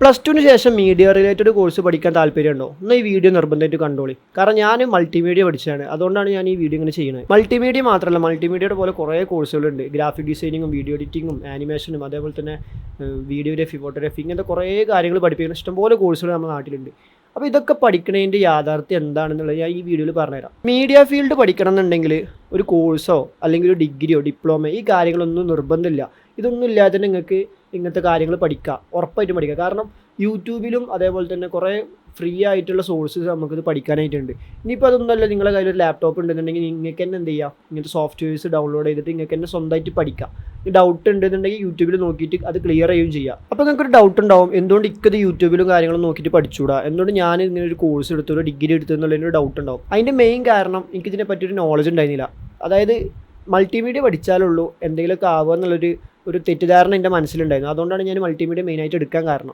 +2 ശേഷം media related course പഠിക്കാൻ താല്പര്യമുണ്ടോ? എന്നാൽ ഈ വീഡിയോ നിർബന്ധമായിട്ട് കണ്ടോളി. കാരണം ഞാൻ മൾട്ടിമീഡിയ പഠിച്ചതാണ്. അതുകൊണ്ടാണ് ഞാൻ ഈ വീഡിയോ ഇങ്ങനെ ചെയ്യുന്നത്. മൾട്ടിമീഡിയ മാത്രമല്ല, മൾട്ടിമീഡിയയുടെ പോലെ കുറേ കോഴ്സുകളുണ്ട്. ഗ്രാഫിക് ഡിസൈനിങ്ങും വീഡിയോ എഡിറ്റിങ്ങും ആനിമേഷനും അതേപോലെ തന്നെ വീഡിയോഗ്രാഫി, ഫോട്ടോഗ്രാഫി ഇങ്ങനത്തെ കുറേ കാര്യങ്ങൾ പഠിപ്പിക്കുന്ന ഇഷ്ടംപോലെ കോഴ്സുകൾ നമ്മുടെ നാട്ടിലുണ്ട്. അപ്പോൾ ഇതൊക്കെ പഠിക്കുന്നതിൻ്റെ യാഥാർത്ഥ്യം എന്താണെന്നുള്ളത് ഞാൻ ഈ വീഡിയോയിൽ പറഞ്ഞുതരാം. മീഡിയ ഫീൽഡ് പഠിക്കണം എന്നുണ്ടെങ്കിൽ ഒരു കോഴ്സോ അല്ലെങ്കിൽ ഒരു ഡിഗ്രിയോ ഡിപ്ലോമയോ ഈ കാര്യങ്ങളൊന്നും നിർബന്ധമില്ല. ഇതൊന്നും ഇല്ലാതെ തന്നെ നിങ്ങൾക്ക് ഇങ്ങനത്തെ കാര്യങ്ങൾ പഠിക്കാം, ഉറപ്പായിട്ടും പഠിക്കാം. കാരണം യൂട്യൂബിലും അതേപോലെ തന്നെ കുറേ ഫ്രീ ആയിട്ടുള്ള സോഴ്സസ് നമുക്കിത് പഠിക്കാനായിട്ടുണ്ട്. ഇനിയിപ്പോൾ അതൊന്നുമല്ല, നിങ്ങളുടെ കയ്യിൽ ഒരു ലാപ്ടോപ്പ് ഉണ്ടെന്നുണ്ടെങ്കിൽ നിങ്ങൾക്ക് തന്നെ എന്ത് ചെയ്യാം, ഇങ്ങനത്തെ സോഫ്റ്റ്വെയർസ് ഡൗൺലോഡ് ചെയ്തിട്ട് നിങ്ങൾക്ക് തന്നെ സ്വന്തമായിട്ട് പഠിക്കാം. ഈ ഡൗട്ട് ഉണ്ടെന്നുണ്ടെങ്കിൽ യൂട്യൂബിൽ നോക്കിയിട്ട് അത് ക്ലിയർ ചെയ്യുകയും ചെയ്യാം. അപ്പോൾ നിങ്ങൾക്കൊരു ഡൗട്ട് ഉണ്ടാവും, എന്തുകൊണ്ട് ഇക്കത് യൂട്യൂബിലും കാര്യങ്ങളും നോക്കിയിട്ട് പഠിച്ചുകൂടാ, എന്തുകൊണ്ട് ഞാൻ ഇങ്ങനെ ഒരു കോഴ്സ് എടുത്തു, ഒരു ഡിഗ്രി എടുത്തു എന്നുള്ളതിനൊരു ഡൗട്ട് ഉണ്ടാവും. അതിൻ്റെ മെയിൻ കാരണം എനിക്കിതിനെ പറ്റിയൊരു നോളജ് ഉണ്ടായിരുന്നില്ല. അതായത് മൾട്ടിമീഡിയ പഠിച്ചാലുള്ളൂ എന്തെങ്കിലുമൊക്കെ ആവുക എന്നുള്ളൊരു തെറ്റിദ്ധാരണ എൻ്റെ മനസ്സിലുണ്ടായിരുന്നു. അതുകൊണ്ടാണ് ഞാൻ മൾട്ടിമീഡിയ മെയിനായിട്ട് എടുക്കാൻ കാരണം.